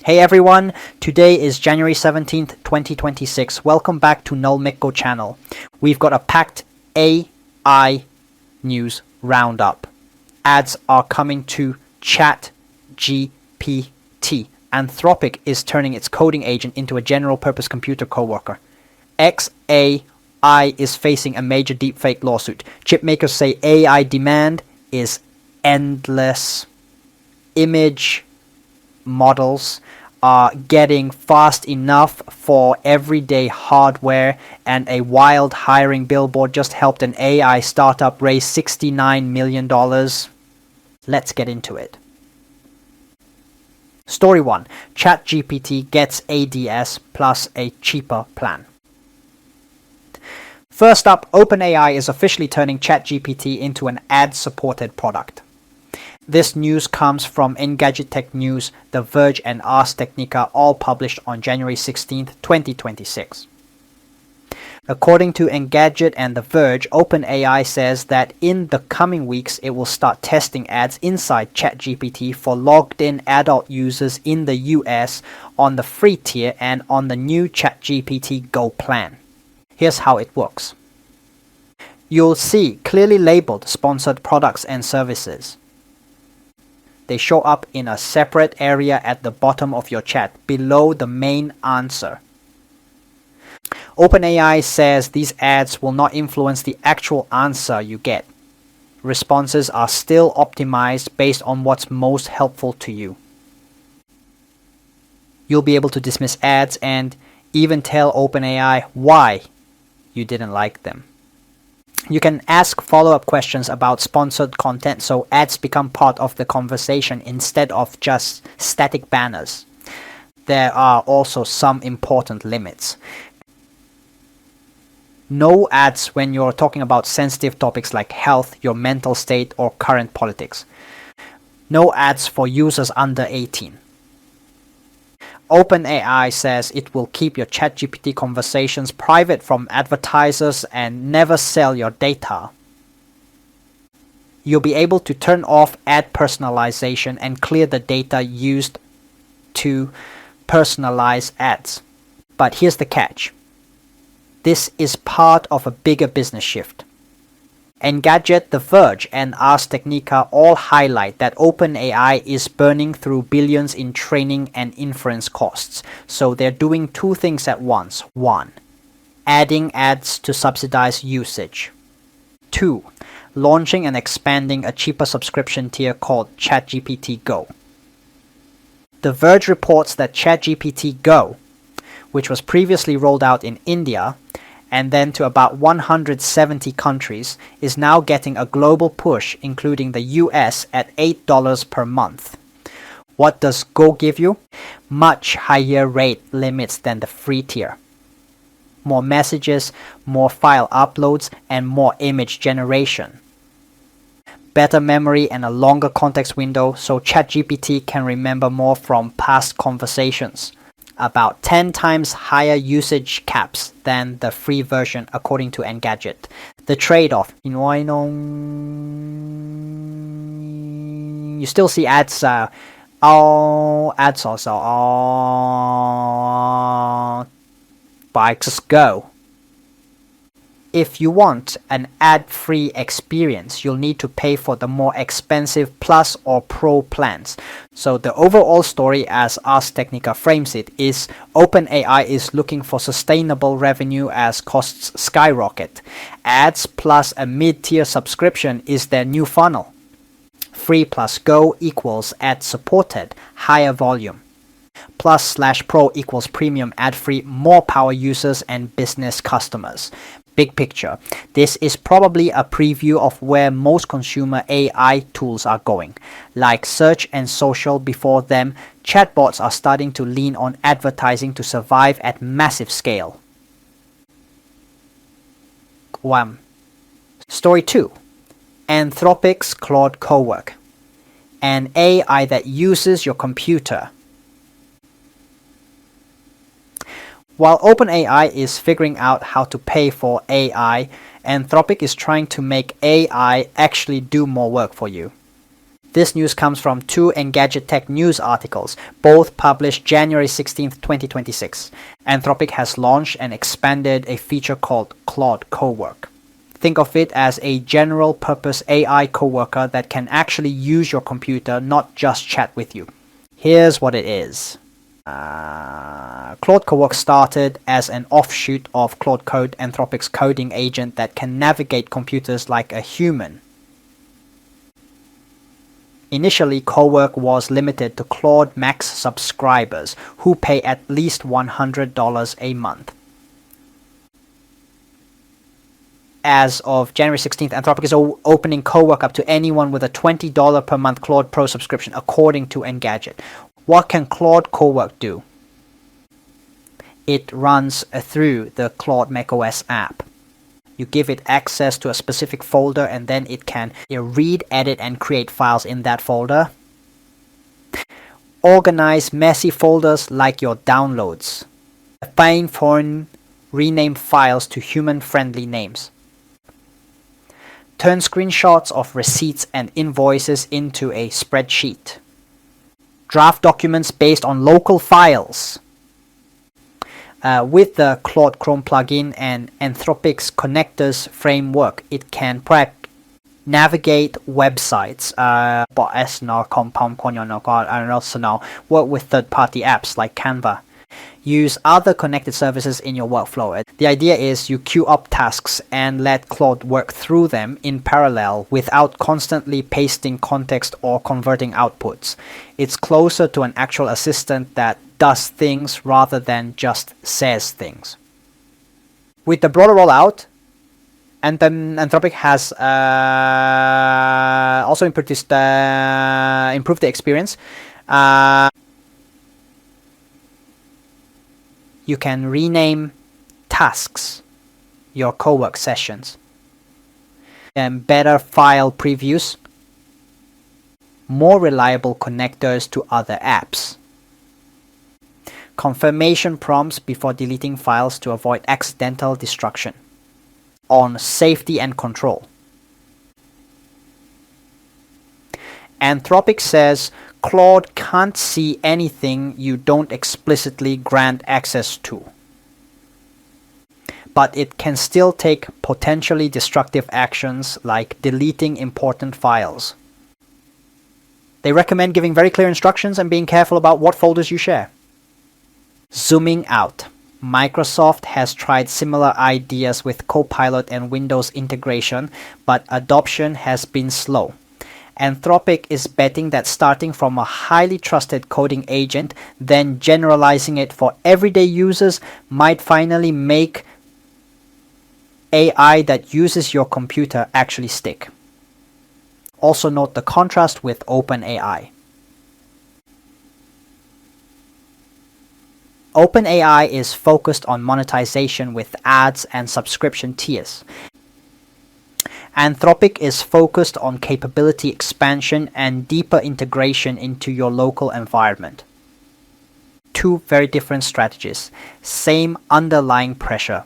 Hey everyone, today is January 17th, 2026. Welcome back to Nullmicgo channel. We've got a packed AI news roundup. Ads are coming to ChatGPT. Anthropic is turning its coding agent into a general purpose computer coworker. xAI is facing a major deepfake lawsuit. Chipmakers say AI demand is endless. Image models are getting fast enough for everyday hardware, and a wild hiring billboard just helped an AI startup raise $69 million. Let's get into it. Story 1. ChatGPT gets ADS plus a cheaper plan. First up, OpenAI is officially turning ChatGPT into an ad-supported product. This news comes from Engadget Tech News, The Verge, and Ars Technica, all published on January 16, 2026. According to Engadget and The Verge, OpenAI says that in the coming weeks it will start testing ads inside ChatGPT for logged-in adult users in the US on the free tier and on the new ChatGPT Go plan. Here's how it works. You'll see clearly labeled sponsored products and services. They show up in a separate area at the bottom of your chat, below the main answer. OpenAI says these ads will not influence the actual answer you get. Responses are still optimized based on what's most helpful to you. You'll be able to dismiss ads and even tell OpenAI why you didn't like them. You can ask follow-up questions about sponsored content, so ads become part of the conversation instead of just static banners. There are also some important limits. No ads when you're talking about sensitive topics like health, your mental state, or current politics. No ads for users under 18. OpenAI says it will keep your ChatGPT conversations private from advertisers and never sell your data. You'll be able to turn off ad personalization and clear the data used to personalize ads. But here's the catch. This is part of a bigger business shift. Engadget, The Verge, and Ars Technica all highlight that OpenAI is burning through billions in training and inference costs, so they're doing two things at once. 1. Adding ads to subsidize usage. 2. Launching and expanding a cheaper subscription tier called ChatGPT Go. The Verge reports that ChatGPT Go, which was previously rolled out in India, and then to about 170 countries, is now getting a global push, including the US, at $8 per month. What does Go give you? Much higher rate limits than the free tier. More messages, more file uploads, and more image generation. Better memory and a longer context window so ChatGPT can remember more from past conversations. About 10 times higher usage caps than the free version, according to Engadget. The trade-off, you still see ads, ads also, but just Go. If you want an ad-free experience, you'll need to pay for the more expensive Plus or Pro plans. So the overall story, as Ars Technica frames it, is OpenAI is looking for sustainable revenue as costs skyrocket. Ads plus a mid-tier subscription is their new funnel. Free plus Go equals ad-supported, higher volume. Plus/Pro equals premium ad-free, more power users and business customers. Big picture, this is probably a preview of where most consumer AI tools are going. Like search and social before them, chatbots are starting to lean on advertising to survive at massive scale. 1. Story 2. Anthropic's Claude Cowork. An AI that uses your computer. While OpenAI is figuring out how to pay for AI, Anthropic is trying to make AI actually do more work for you. This news comes from two Engadget Tech news articles, both published January 16, 2026. Anthropic has launched and expanded a feature called Claude Cowork. Think of it as a general-purpose AI coworker that can actually use your computer, not just chat with you. Here's what it is. Claude Cowork started as an offshoot of Claude Code, Anthropic's coding agent that can navigate computers like a human. Initially, Cowork was limited to Claude Max subscribers who pay at least $100 a month. As of January 16th, Anthropic is opening Cowork up to anyone with a $20 per month Claude Pro subscription, according to Engadget. What can Claude Cowork do? It runs through the Claude macOS app. You give it access to a specific folder and then it can read, edit, and create files in that folder. Organize messy folders like your downloads. Find foreign rename files to human-friendly names. Turn screenshots of receipts and invoices into a spreadsheet. Draft documents based on local files. With the Claude Chrome plugin and Anthropic's connectors framework, it can navigate websites, work with third-party apps like Canva. Use other connected services in your workflow. The idea is you queue up tasks and let Claude work through them in parallel without constantly pasting context or converting outputs. It's closer to an actual assistant that does things rather than just says things. With the broader rollout, and then Anthropic has also improved the experience. You can rename tasks, your Cowork sessions, and better file previews, more reliable connectors to other apps, confirmation prompts before deleting files to avoid accidental destruction, on safety and control. Anthropic says Claude can't see anything you don't explicitly grant access to, but it can still take potentially destructive actions like deleting important files. They recommend giving very clear instructions and being careful about what folders you share. Zooming out. Microsoft has tried similar ideas with Copilot and Windows integration, but adoption has been slow. Anthropic is betting that starting from a highly trusted coding agent, then generalizing it for everyday users might finally make AI that uses your computer actually stick. Also note the contrast with OpenAI. OpenAI is focused on monetization with ads and subscription tiers. Anthropic is focused on capability expansion and deeper integration into your local environment. Two very different strategies, same underlying pressure.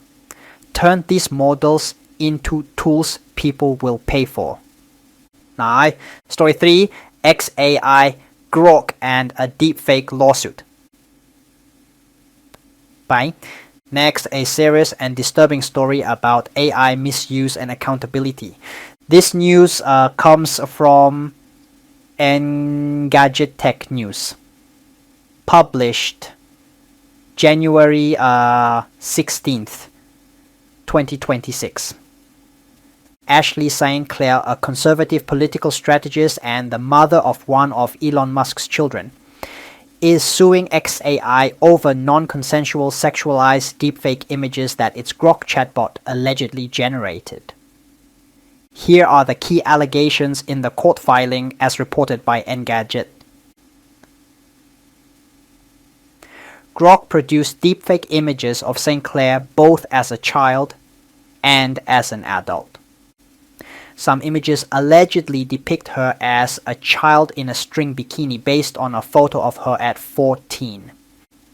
Turn these models into tools people will pay for. Now, story 3, xAI, Grok, and a Deepfake lawsuit. Bye. Next, a serious and disturbing story about AI misuse and accountability. This news comes from Engadget Tech News, published January 16th, 2026. Ashley St. Clair, a conservative political strategist and the mother of one of Elon Musk's children, is suing xAI over non-consensual sexualized deepfake images that its Grok chatbot allegedly generated. Here are the key allegations in the court filing as reported by Engadget. Grok produced deepfake images of St. Clair both as a child and as an adult. Some images allegedly depict her as a child in a string bikini based on a photo of her at 14.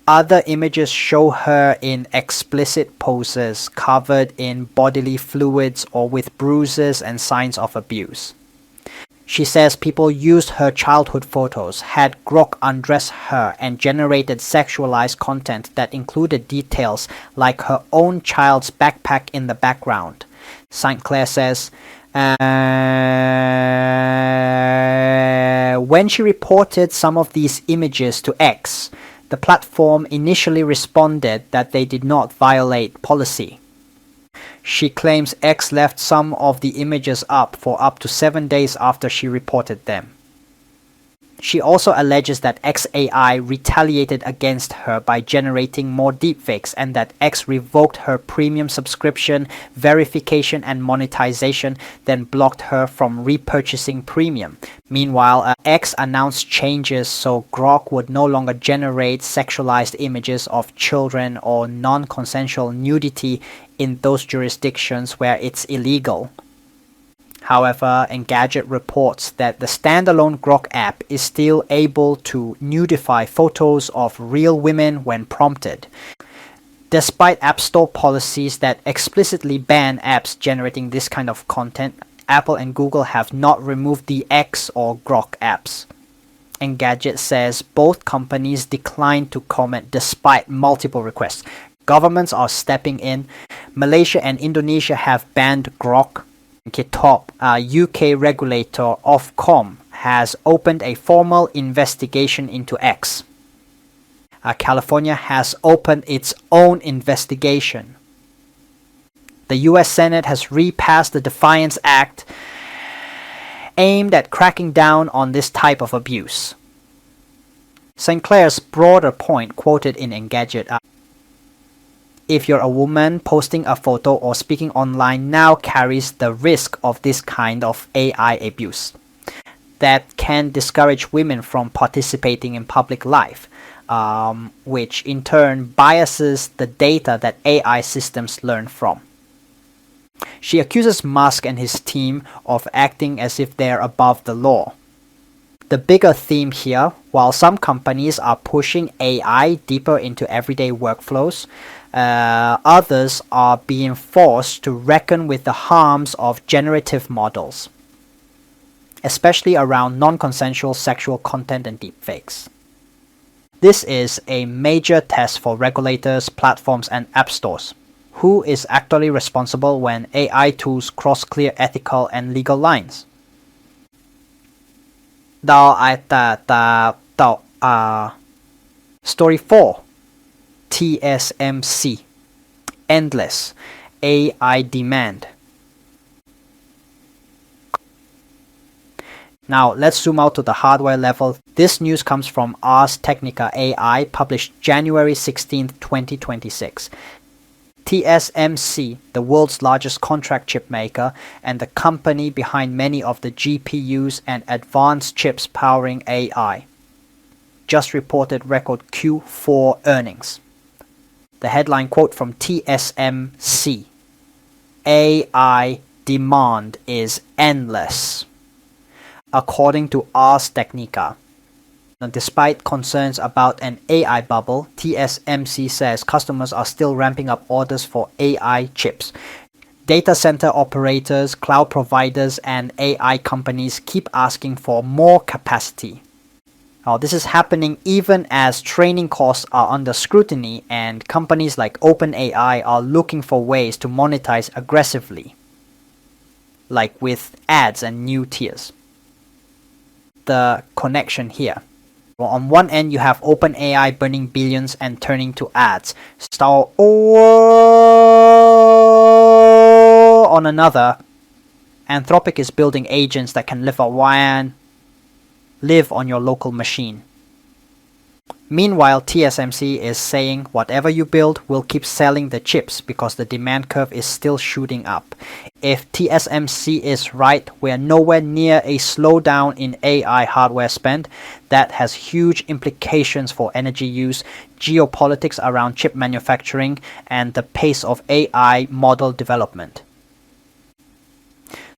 Other images show her in explicit poses, covered in bodily fluids or with bruises and signs of abuse. She says people used her childhood photos, had Grok undress her, and generated sexualized content that included details like her own child's backpack in the background. St. Clair says, when she reported some of these images to X, the platform initially responded that they did not violate policy. She claims X left some of the images up for up to 7 days after she reported them. She also alleges that xAI retaliated against her by generating more deepfakes and that X revoked her premium subscription, verification and monetization, then blocked her from repurchasing premium. Meanwhile, X announced changes so Grok would no longer generate sexualized images of children or non-consensual nudity in those jurisdictions where it's illegal. However, Engadget reports that the standalone Grok app is still able to nudify photos of real women when prompted. Despite App Store policies that explicitly ban apps generating this kind of content, Apple and Google have not removed the X or Grok apps. Engadget says both companies declined to comment despite multiple requests. Governments are stepping in. Malaysia and Indonesia have banned Grok. Top UK regulator Ofcom has opened a formal investigation into X. California has opened its own investigation. The US Senate has repassed the Defiance Act aimed at cracking down on this type of abuse. St. Clair's broader point quoted in Engadget: if you're a woman, posting a photo or speaking online now carries the risk of this kind of AI abuse that can discourage women from participating in public life, which in turn biases the data that AI systems learn from. She accuses Musk and his team of acting as if they're above the law. The bigger theme here, while some companies are pushing AI deeper into everyday workflows, others are being forced to reckon with the harms of generative models, especially around non-consensual sexual content and deepfakes. This is a major test for regulators, platforms, and app stores. Who is actually responsible when AI tools cross clear ethical and legal lines? Story 4. TSMC. Endless AI demand. Now let's zoom out to the hardware level. This news comes from Ars Technica AI, published January 16, 2026. TSMC, the world's largest contract chip maker and the company behind many of the GPUs and advanced chips powering AI, just reported record Q4 earnings. The headline quote from TSMC: AI demand is endless. According to Ars Technica, despite concerns about an AI bubble, TSMC says customers are still ramping up orders for AI chips. Data center operators, cloud providers, and AI companies keep asking for more capacity. Now, this is happening even as training costs are under scrutiny and companies like OpenAI are looking for ways to monetize aggressively, like with ads and new tiers. The connection here. Well, on one end, you have OpenAI burning billions and turning to ads. On another, Anthropic is building agents that can live on your local machine. Meanwhile, TSMC is saying whatever you build, we'll keep selling the chips because the demand curve is still shooting up. If TSMC is right, we're nowhere near a slowdown in AI hardware spend. That has huge implications for energy use, geopolitics around chip manufacturing, and the pace of AI model development.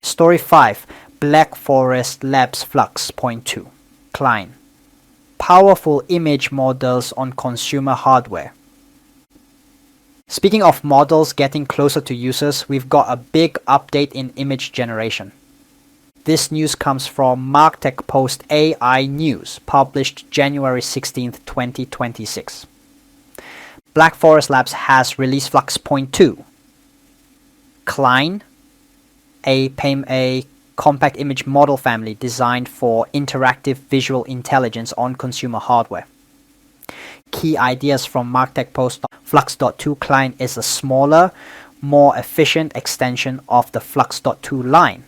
Story 5. Black Forest Labs Flux. Point 2. Klein. Powerful image models on consumer hardware. Speaking of models getting closer to users, we've got a big update in image generation. This news comes from MarkTech Post AI News, published January 16th, 2026. Black Forest Labs has released Flux.2. Klein, a compact image model family designed for interactive visual intelligence on consumer hardware. Key ideas from MarkTech Post. Flux.2 Klein is a smaller, more efficient extension of the Flux.2 line.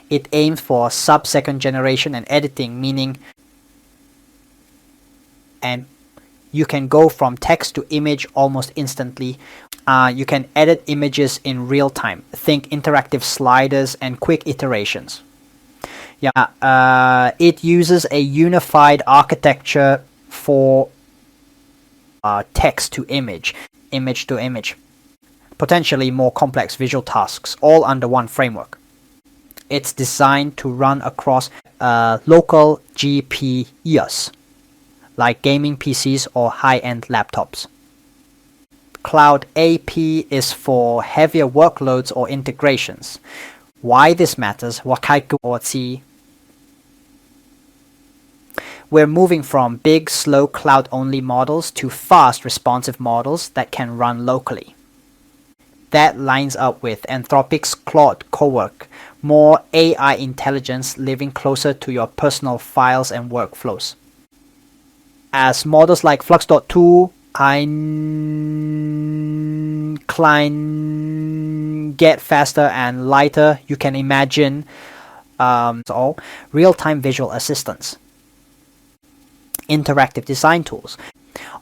It aims for sub-second generation and editing, meaning you can go from text to image almost instantly. You can edit images in real time. Think interactive sliders and quick iterations. It uses a unified architecture for text to image, image to image, potentially more complex visual tasks, all under one framework. It's designed to run across local GPUs, like gaming PCs or high-end laptops. Cloud AP is for heavier workloads or integrations. Why this matters? We're moving from big, slow cloud-only models to fast, responsive models that can run locally. That lines up with Anthropic's Claude Cowork, more AI intelligence living closer to your personal files and workflows. As models like Flux.2, Klein get faster and lighter, you can imagine real-time visual assistants, interactive design tools,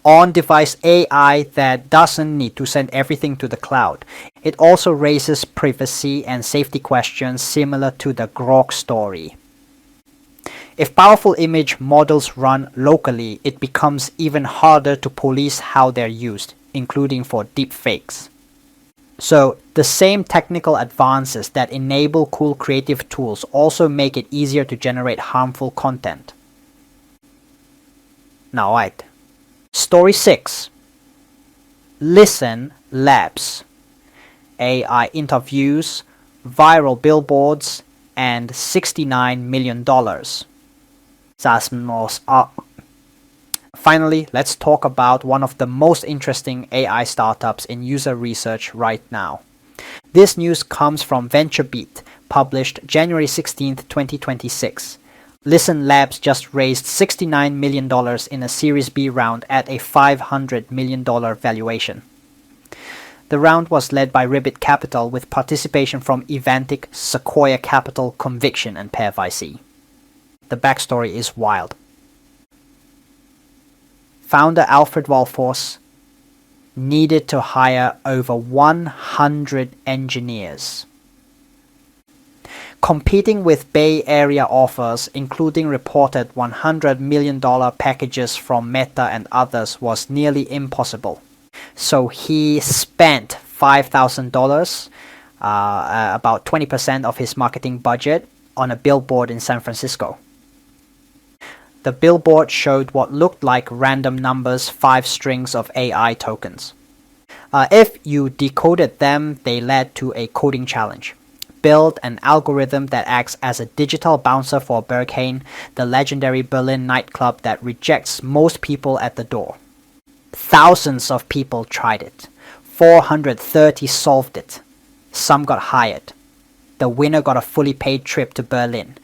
on-device AI that doesn't need to send everything to the cloud. It also raises privacy and safety questions similar to the Grok story. If powerful image models run locally, it becomes even harder to police how they're used, including for deepfakes. So, the same technical advances that enable cool creative tools also make it easier to generate harmful content. Now, right. Story 6. Listen Labs. AI interviews, viral billboards, and $69 million. Finally, let's talk about one of the most interesting AI startups in user research right now. This news comes from VentureBeat, published January 16th, 2026. Listen Labs just raised $69 million in a Series B round at a $500 million valuation. The round was led by Ribbit Capital with participation from Evantic, Sequoia Capital, Conviction, and Pair VC. The backstory is wild. Founder Alfred Walfors needed to hire over 100 engineers. Competing with Bay Area offers, including reported $100 million packages from Meta and others, was nearly impossible. So he spent $5,000, about 20% of his marketing budget, on a billboard in San Francisco. The billboard showed what looked like random numbers, 5 strings of AI tokens. If you decoded them, they led to a coding challenge. Build an algorithm that acts as a digital bouncer for Berghain, the legendary Berlin nightclub that rejects most people at the door. Thousands of people tried it. 430 solved it. Some got hired. The winner got a fully paid trip to Berlin.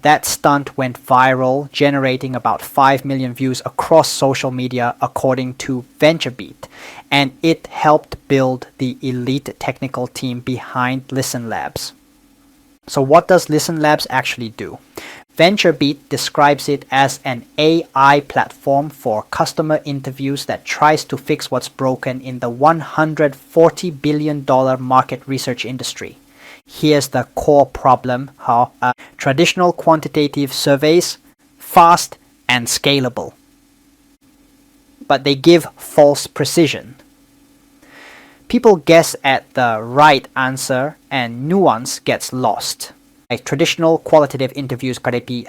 That stunt went viral, generating about 5 million views across social media according to VentureBeat, and it helped build the elite technical team behind Listen Labs. So what does Listen Labs actually do? VentureBeat describes it as an AI platform for customer interviews that tries to fix what's broken in the $140 billion market research industry. Here's the core problem: traditional quantitative surveys, fast and scalable, but they give false precision. People guess at the right answer and nuance gets lost. Like traditional qualitative interviews could be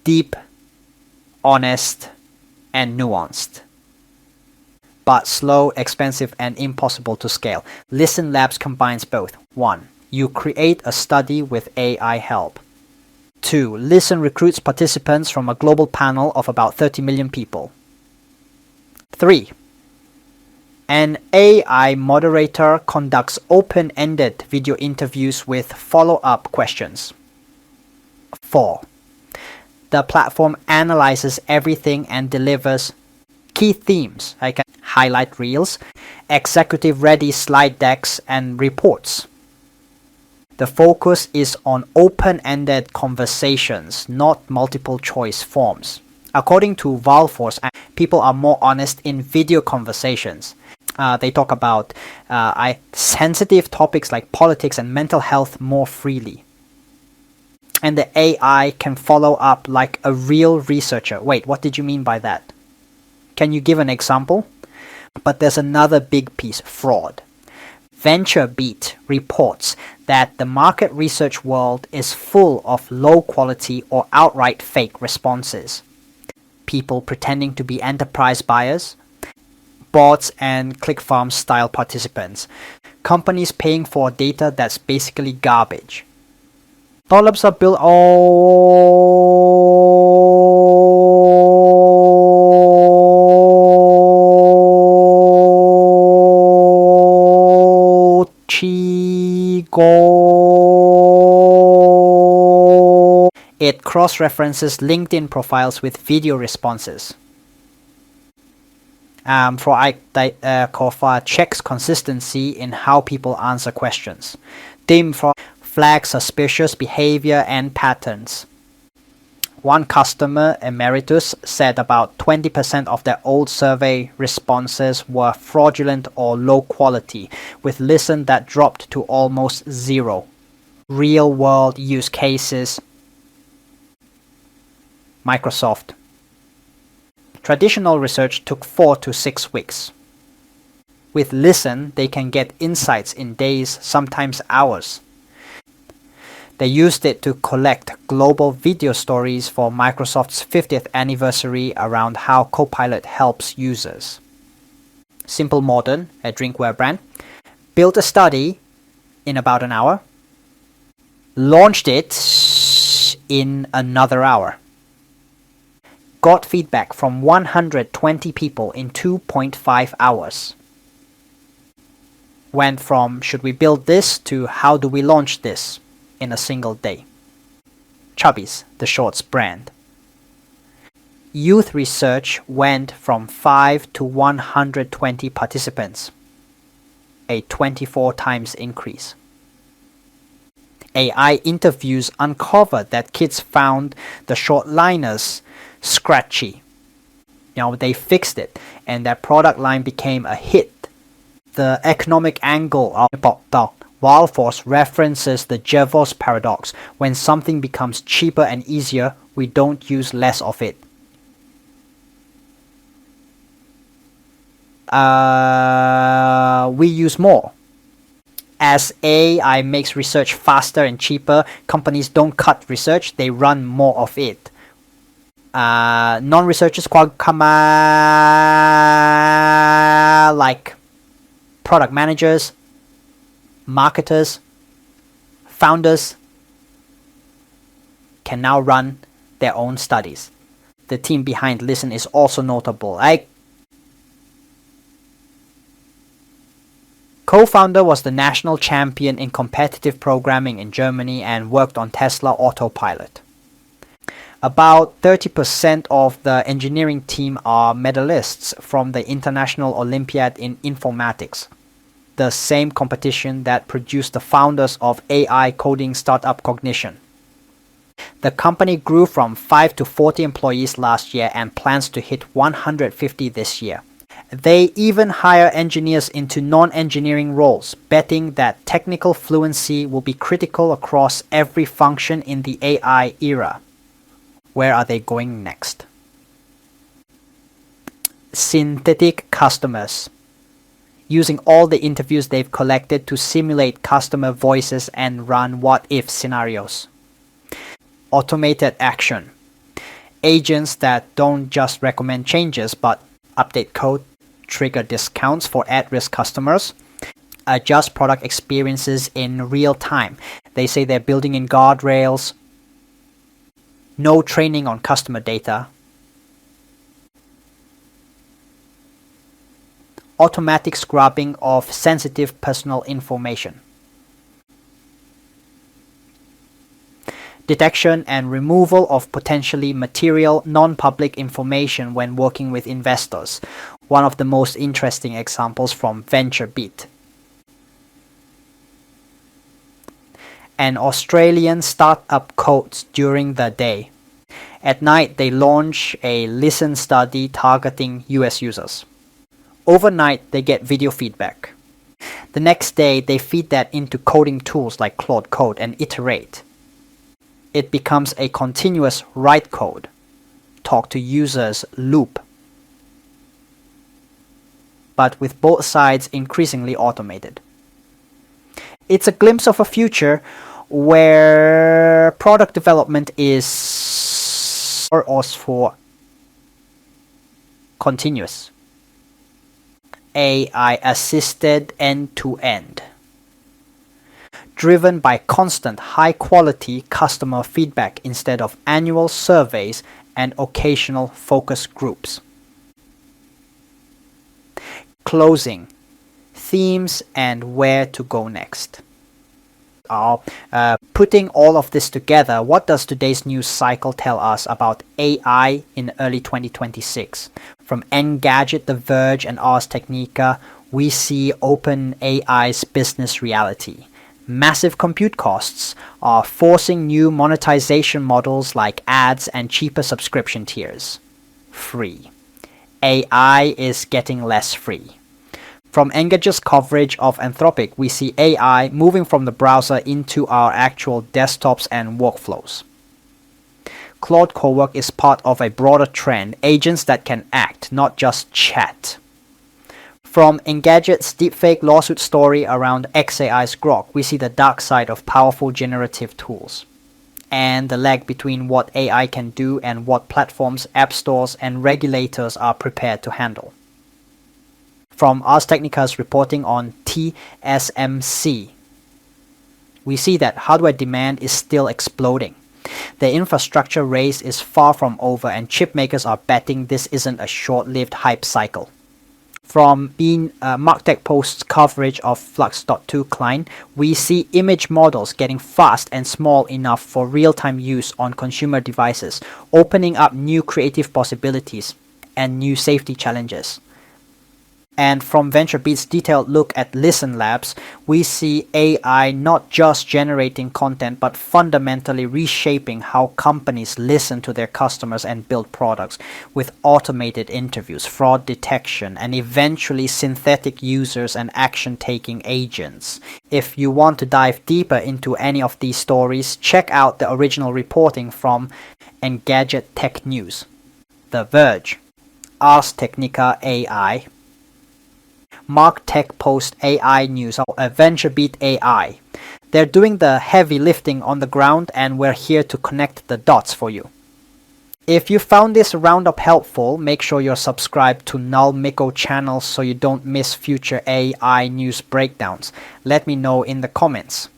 deep, honest, and nuanced, but slow, expensive, and impossible to scale. Listen Labs combines both. 1. You create a study with AI help. 2. Listen recruits participants from a global panel of about 30 million people. 3. An AI moderator conducts open-ended video interviews with follow-up questions. 4. The platform analyzes everything and delivers key themes like highlight reels, executive-ready slide decks, and reports. The focus is on open-ended conversations, not multiple-choice forms. According to Valforce, people are more honest in video conversations. They talk about sensitive topics like politics and mental health more freely. And the AI can follow up like a real researcher. Wait, what did you mean by that? Can you give an example? But there's another big piece, fraud. VentureBeat reports that the market research world is full of low quality or outright fake responses. People pretending to be enterprise buyers, bots and ClickFarm style participants, companies paying for data that's basically garbage. Startups are built It cross-references LinkedIn profiles with video responses. Checks consistency in how people answer questions. Flag suspicious behavior and patterns. One customer, Emeritus, said about 20% of their old survey responses were fraudulent or low quality, with listen that dropped to almost zero. Real-world use cases. Microsoft. Traditional research took 4 to 6 weeks. With Listen, they can get insights in days, sometimes hours. They used it to collect global video stories for Microsoft's 50th anniversary around how Copilot helps users. Simple Modern, a drinkware brand, built a study in about an hour, launched it in another hour. Got feedback from 120 people in 2.5 hours. Went from should we build this to how do we launch this in a single day. Chubbies, the shorts brand. Youth research went from 5 to 120 participants, a 24 times increase. AI interviews uncovered that kids found the short-liners scratchy. They fixed it and that product line became a hit. The economic angle of Valforce references the Jevons paradox. When something becomes cheaper and easier, we don't use less of it. We use more. As AI makes research faster and cheaper, companies don't cut research, they run more of it. Non-researchers like product managers, marketers, founders can now run their own studies. The team behind Listen is also notable. Co-founder was the national champion in competitive programming in Germany and worked on Tesla Autopilot. About 30% of the engineering team are medalists from the International Olympiad in Informatics, the same competition that produced the founders of AI coding startup Cognition. The company grew from 5 to 40 employees last year and plans to hit 150 this year. They even hire engineers into non-engineering roles, betting that technical fluency will be critical across every function in the AI era. Where are they going next? Synthetic customers. Using all the interviews they've collected to simulate customer voices and run what-if scenarios. Automated action. Agents that don't just recommend changes but update code, trigger discounts for at-risk customers, adjust product experiences in real time. They say they're building in guardrails, no training on customer data, automatic scrubbing of sensitive personal information, detection and removal of potentially material non-public information when working with investors. One of the most interesting examples from VentureBeat. An Australian startup codes during the day. At night, they launch a listen study targeting US users. Overnight, they get video feedback. The next day, they feed that into coding tools like Claude Code and iterate. It becomes a continuous write code, talk to users loop, but with both sides increasingly automated. It's a glimpse of a future where product development is for continuous, AI assisted end-to-end, driven by constant high-quality customer feedback instead of annual surveys and occasional focus groups. Closing, themes and where to go next. Putting all of this together, what does today's news cycle tell us about AI in early 2026? From Engadget, The Verge, and Ars Technica, we see OpenAI's business reality. Massive compute costs are forcing new monetization models like ads and cheaper subscription tiers. Free. AI is getting less free. From Engadget's coverage of Anthropic, we see AI moving from the browser into our actual desktops and workflows. Claude Cowork is part of a broader trend, agents that can act, not just chat. From Engadget's Deepfake lawsuit story around xAI's Grok, we see the dark side of powerful generative tools, and the lag between what AI can do and what platforms, app stores, and regulators are prepared to handle. From Ars Technica's reporting on TSMC, we see that hardware demand is still exploding. The infrastructure race is far from over, and chip makers are betting this isn't a short-lived hype cycle. From MarkTech Post's coverage of Flux.2 Klein, we see image models getting fast and small enough for real-time use on consumer devices, opening up new creative possibilities and new safety challenges. And from VentureBeat's detailed look at Listen Labs, we see AI not just generating content, but fundamentally reshaping how companies listen to their customers and build products, with automated interviews, fraud detection, and eventually synthetic users and action-taking agents. If you want to dive deeper into any of these stories, check out the original reporting from Engadget Tech News, The Verge, Ars Technica AI, MarkTech Post AI News, or VentureBeat AI. They're doing the heavy lifting on the ground, and we're here to connect the dots for you. If you found this roundup helpful, make sure you're subscribed to Nullmicgo channel so you don't miss future AI news breakdowns. Let me know in the comments.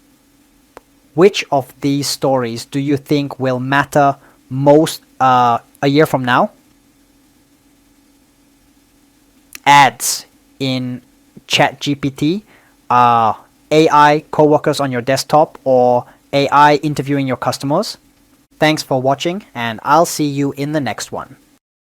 Which of these stories do you think will matter most a year from now? Ads in ChatGPT, AI coworkers on your desktop, or AI interviewing your customers? Thanks for watching, and I'll see you in the next one.